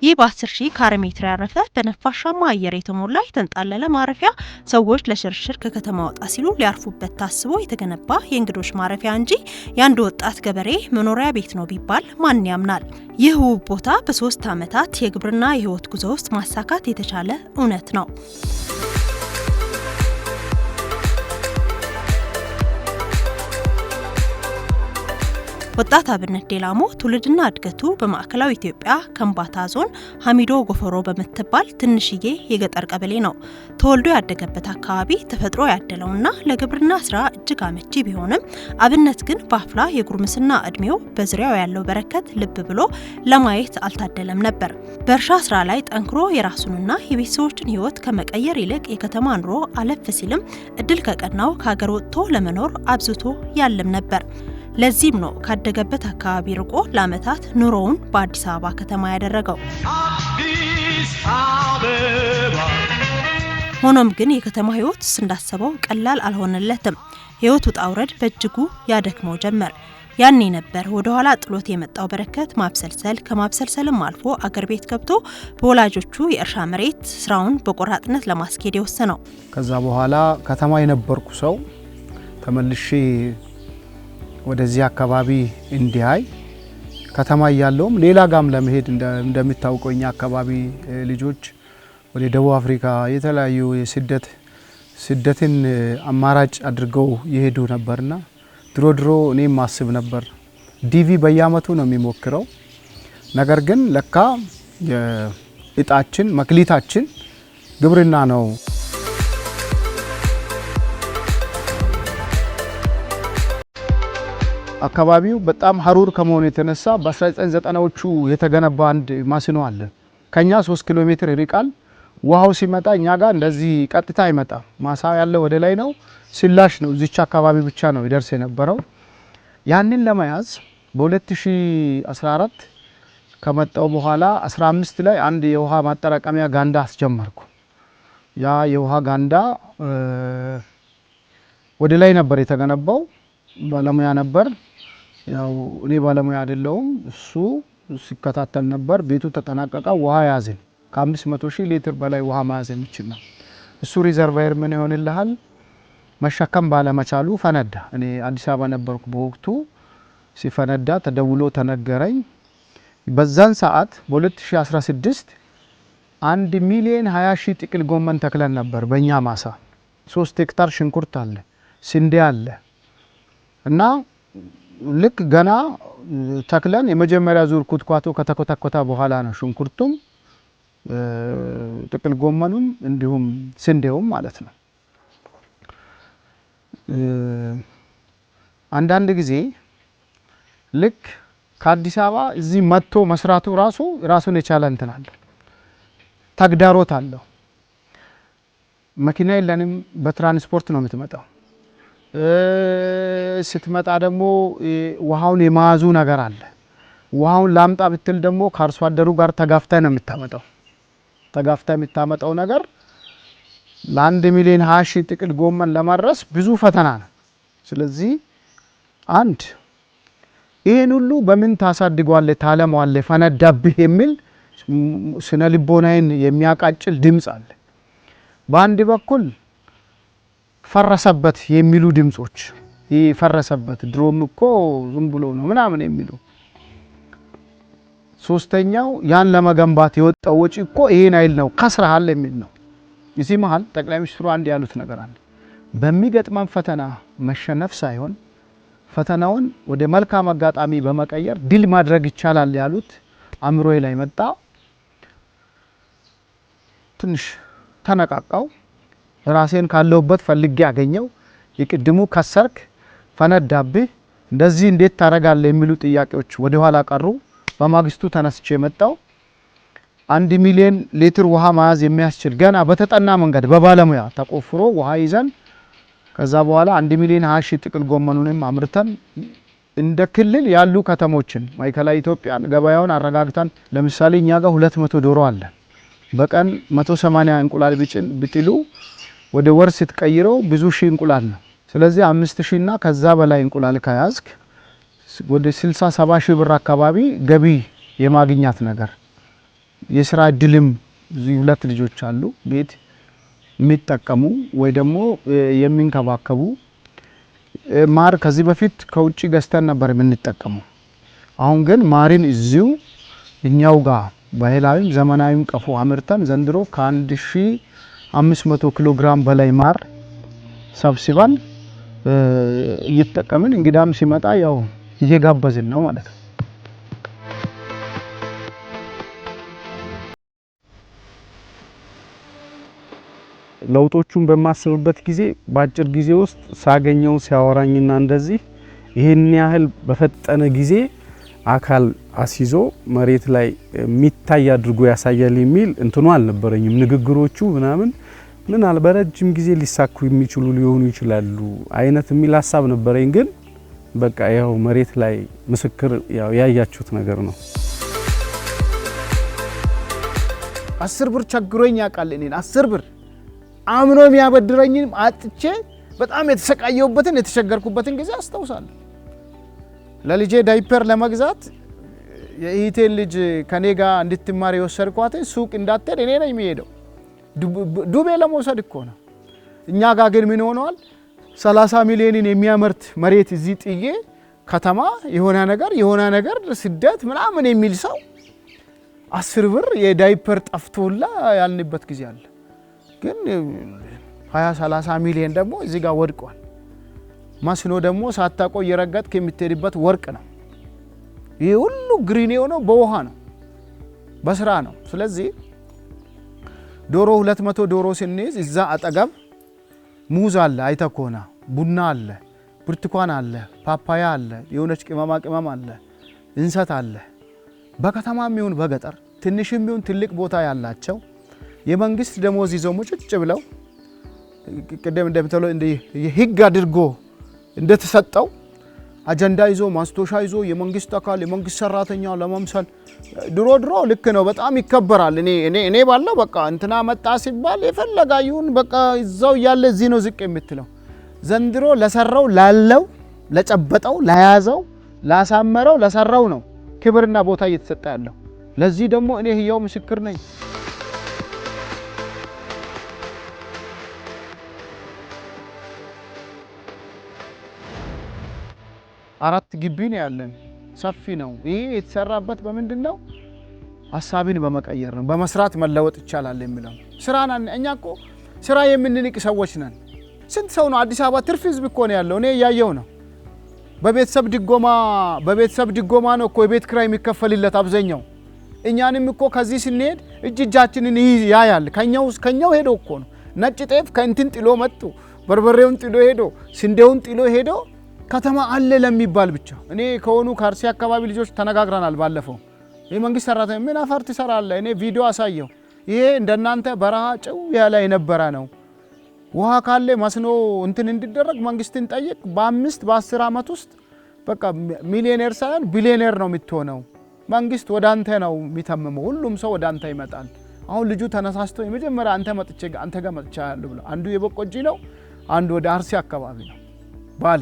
ይህ በ10,000 ካሬ ሜትር ያረፈ በነፋሻማ አየር የተሞላ የተንጣለለ ማረፊያ ሰዎች ለሽርሽር ከከተማ ወጣ ሲሉ ሊያርፉበት ታስቦ የተገነባ የእንግዶች ማረፊያ እንጂ የአንድ ወጣት ገበሬ መኖሪያ ቤት ነው ቢባል ማን ያምናል? ይህ ውብ ቦታ በ3 ዓመታት የግብርና የህይወት ጉዞ ውስጥ ማሳካት የተቻለ እውነት ነው። ወጣት አብነት ዴላሞ ትውልድና እድገቱ በማዕከላዊ ኢትዮጵያ ከምባታ ዞን ሀሚዶ ጎፈሮ በምትባል ትንሽዬ የገጠር ቀበሌ ነው። ተወልዶ ያደገበት አካባቢ ተፈጥሮ ያደለውና ለግብርና ስራ እጅግ አመቺ ቢሆንም አብነት ግን በአፍላ የጉርምስና እድሜው በዙሪያው ያለው በረከት ልብ ብሎ ለማየት አልታደለም ነበር። በእርሻ ስራ ላይ ጠንክሮ የራሱንና የቤተሰቦችን ህይወት ከመቀየር ይልቅ የከተማ ኑሮ አለፍ ሲልም እድል ከቀናው ከሀገር ወጥቶ ለመኖር አብዝቶ ያለም ነበር። ለዚህም ነው ካደገበት አካባቢ ርቆ ለአመታት ኑሮውን በአዲስ አበባ ከተማ ያደረገው። ሆኖም ግን የከተማ ህይወት እንዳሰበው ቀላል አልሆነለትም። ህይወት ውጣ ውረድ በእጅጉ ያደክመው ጀመር። ያኔ ነበር ወደ ኋላ ጥሎት የመጣው በረከት ማብሰልሰል፣ ከማብሰልሰልም አልፎ አገር ቤት ገብቶ በወላጆቹ የእርሻ መሬት ስራውን በቆራጥነት ለማስኬድ የወሰነው። ከዛ በኋላ ከተማ የነበርኩ ሰው ተመልሼ ወደዚህ አካባቢ እንዲያይ ከተማ ያለውም ሌላ ጋም ለመሄድ እንደሚታወቀው አካባቢ ልጆች ወደ ደቡብ አፍሪካ የተለያዩ ስደትን አማራጭ አድርገው ይሄዱ ነበርና ድሮ እኔም ማስብ ነበር ዲቪ በየአመቱ ነው የሚሞክረው። ነገር ግን ለካ የእጣችን መክሊታችን ግብርና ነው። አካባቢው በጣም ሀሩር ከመሆኑ የተነሳ በ1990ዎቹ የተገነባ አንድ ማስኖ አለ። ከኛ 3 ኪሎ ሜትር ይርቃል። ውሃው ሲመጣ እኛ ጋር እንደዚህ ቀጥታ አይመጣም። ማሳ ያለው ወደ ላይ ነው፣ ሲላሽ ነው። እዚች አካባቢ ብቻ ነው ይደርስ የነበረው። ያንን ለመያዝ በ2014 ከመጣው በኋላ 15 ላይ አንድ የውሃ ማጠራቀሚያ ጋንዳ አስጀመርኩ። ያ የውሃ ጋንዳ ወደ ላይ ነበር የተገነባው። ባለሙያ ነበር። ያው እኔ ባለሙያ አይደለሁም፣ እሱ ሲከታተል ነበር። ቤቱ ተጠናቀቀ። ውሃ ያዘን። ከ500,000 ሊትር በላይ ውሃ ማያዝ የሚችል ነው። እሱ ሪዘርቫየር ምን ይሆንልሃል መሸከም ባለመቻሉ ፈነዳ። እኔ አዲስ አበባ ነበርኩ በወቅቱ። ሲፈነዳ ተደውሎ ተነገረኝ። በዛን ሰዓት በ2016 1,20,000 ጥቅል ጎመን ተክለን ነበር በእኛ ማሳ። 3 ሄክታር ሽንኩርት አለ፣ ስንዴ አለ እና ልክ ገና ተክለን የመጀመሪያ ዙር ኩትኳቶ ከተኮተኮታ በኋላ ነው ሽንኩርቱም ጥቅል ጎመኑም እንዲሁም ስንዴውም ማለት ነው። አንዳንድ ጊዜ ልክ ከአዲስ አበባ እዚህ መጥቶ መስራቱ ራሱን የቻለ እንትን አለው፣ ተግዳሮት አለው። መኪና የለንም፣ በትራንስፖርት ነው የምትመጣው። ስትመጣ ደግሞ ውሃውን የማያዙ ነገር አለ። ውሃውን ላምጣ ብትል ደግሞ ከአርሶ አደሩ ጋር ተጋፍተህ ነው የምታመጣው። ተጋፍተህ የምታመጣው ነገር ለ1,20,000 ጥቅል ጎመን ለማድረስ ብዙ ፈተና ነው። ስለዚህ አንድ ይሄን ሁሉ በምን ታሳድገዋለህ ታለማዋለህ ፈነዳብህ የሚል ስነ ልቦናዬን የሚያቃጭል ድምጽ አለ። በአንድ በኩል ፈረሰበት የሚሉ ድምጾች፣ ይፈረሰበት ድሮም እኮ ዝም ብሎ ነው ምናምን የሚሉ። ሶስተኛው ያን ለመገንባት የወጣው ወጪ እኮ ይሄን አይል ነው ከስራሃል የሚል ነው። እዚህ መሃል ጠቅላይ ሚኒስትሩ አንድ ያሉት ነገር አለ። በሚገጥመን ፈተና መሸነፍ ሳይሆን ፈተናውን ወደ መልካም አጋጣሚ በመቀየር ድል ማድረግ ይቻላል ያሉት አእምሮዬ ላይ መጣ። ትንሽ ተነቃቃው። ራሴን ካለውበት ፈልጌ አገኘው። የቅድሙ ከሰርክ ፈነዳብህ እንደዚህ እንዴት ታረጋለህ የሚሉ ጥያቄዎች ወደ ኋላ ቀሩ። በማግስቱ ተነስቼ መጣው። 1,000,000 ሊትር ውሃ ማያዝ የሚያስችል ገና በተጠና መንገድ በባለሙያ ተቆፍሮ ውሃ ይዘን ከዛ በኋላ 1,20,000 ጥቅል ጎመኑንም አምርተን እንደ ክልል ያሉ ከተሞችን ማዕከላዊ ኢትዮጵያን ገበያውን አረጋግተን ለምሳሌ እኛ ጋር 200 ዶሮ አለ። በቀን 180 እንቁላል ቢጥሉ ወደ ወር ስትቀይረው ብዙ ሺህ እንቁላል ነው። ስለዚህ 5,000 እና ከዛ በላይ እንቁላል ከያዝክ ወደ 60-70 ሺህ ብር አካባቢ ገቢ የማግኛት ነገር የስራ እድልም እዚህ 2 ልጆች አሉ ቤት የሚጠቀሙ ወይ ደግሞ የሚንከባከቡ ማር ከዚህ በፊት ከውጪ ገዝተን ነበር የምንጠቀመው አሁን ግን ማሪን እዚሁ እኛው ጋር ባህላዊም ዘመናዊም ቀፎ አምርተን ዘንድሮ ከ1500 ኪሎ ግራም በላይ ማር ሰብስበን እየተጠቀምን እንግዳም ሲመጣ ያው እየጋበዝን ነው ማለት ነው። ለውጦቹን በማስብበት ጊዜ ባጭር ጊዜ ውስጥ ሳገኘው ሲያወራኝና እንደዚህ ይሄን ያህል በፈጠነ ጊዜ አካል አስይዞ መሬት ላይ የሚታይ አድርጎ ያሳያል የሚል እንትኑ አልነበረኝም። ንግግሮቹ ምን በረጅም ጊዜ ሊሳኩ የሚችሉ ሊሆኑ ይችላሉ አይነት የሚል ሐሳብ ነበረኝ። ግን በቃ ያው መሬት ላይ ምስክር ያው ያያችሁት ነገር ነው። 10 ብር ቸግሮኝ ያውቃል። እኔን 10 ብር አምኖ የሚያበድረኝም አጥቼ በጣም የተሰቃየሁበትን የተቸገርኩበትን ጊዜ አስታውሳለሁ። ለልጄ ዳይፐር ለመግዛት የኢቴን ልጅ ከኔ ጋር እንድትማር የወሰድኳት ሱቅ እንዳትሄድ እኔ ነኝ የሚሄደው ዱቤ ለመውሰድ እኮ ነው። እኛ ጋር ግን ምን ሆነዋል? 30 ሚሊዮንን የሚያመርት መሬት እዚህ ጥዬ ከተማ የሆነ ነገር ስደት ምናምን የሚል ሰው 10 ብር የዳይፐር ጠፍቶላ ያልንበት ጊዜ አለ። ግን 20-30 ሚሊዮን ደግሞ እዚህ ጋር ወድቋል። መስኖ ደግሞ ሳታቆ የረገጥክ የምትሄድበት ወርቅ ነው። ይሄ ሁሉ ግሪን የሆነው በውሃ ነው፣ በስራ ነው። ስለዚህ ዶሮ 200 ዶሮ ስንይዝ እዛ አጠገብ ሙዝ አለ፣ አይተኮና ቡና አለ፣ ብርቱካን አለ፣ ፓፓያ አለ፣ የሆነች ቅመም አለ፣ እንሰት አለ። በከተማም ይሁን በገጠር ትንሽም ይሁን ትልቅ ቦታ ያላቸው የመንግስት ደሞዝ ይዘው ሙጭጭ ብለው ቅደም እንደምትለው ህግ አድርጎ እንደተሰጠው አጀንዳ ይዞ ማስቶሻ ይዞ የመንግስት አካል የመንግስት ሰራተኛ ለመምሰል ድሮ ልክ ነው፣ በጣም ይከበራል። እኔ ባለው በቃ እንትና መጣ ሲባል የፈለጋ ይሁን በቃ እዛው ያለ እዚህ ነው ዝቅ የምትለው። ዘንድሮ ለሰራው ላለው ለጨበጠው ለያዘው ላሳመረው ለሰራው ነው ክብርና ቦታ እየተሰጠ ያለው። ለዚህ ደግሞ እኔ ህያው ምስክር ነኝ። 4 ግቢ ነው ያለን፣ ሰፊ ነው። ይሄ የተሰራበት በምንድነው? ሐሳብን በመቀየር ነው። በመስራት መለወጥ ይቻላል የሚለው ስራና እኛ እኮ ስራ የምንንቅ ሰዎች ነን። ስንት ሰው ነው አዲስ አበባ ትርፍ ህዝብ እኮ ነው ያለው። እኔ ያየው ነው። በቤተሰብ ድጎማ ነው እኮ የቤት ክራይ የሚከፈልለት አብዛኛው። እኛንም እኮ ከዚህ ስንሄድ እጃችንን ያያል። ከኛው ሄዶ እኮ ነው ነጭ ጤፍ ከእንትን ጥሎ መጡ፣ በርበሬውን ጥሎ ሄዶ፣ ስንዴውን ጥሎ ሄዶ ከተማ አለ ለሚባል ብቻ። እኔ ከሆኑ ካርሲ አካባቢ ልጆች ተነጋግረናል ባለፈው። የመንግስት ሰራተኛ ምን አፈር ትሰራለህ? እኔ ቪዲዮ አሳየው። ይሄ እንደናንተ በረሃ ጭው ያለ የነበረ ነው። ውሃ ካለ መስኖ እንትን እንዲደረግ መንግስትን ጠይቅ። በ5-10 ዓመት ውስጥ በቃ ሚሊዮኔር ሳይሆን ቢሊዮኔር ነው የምትሆነው። መንግስት ወደ አንተ ነው የሚተምመው። ሁሉም ሰው ወደ አንተ ይመጣል። አሁን ልጁ ተነሳስቶ የመጀመሪያ አንተ ጋር መጥቻለሁ ብሎ አንዱ የበቆጂ ነው፣ አንዱ ወደ አርሲ አካባቢ ነው ባሌ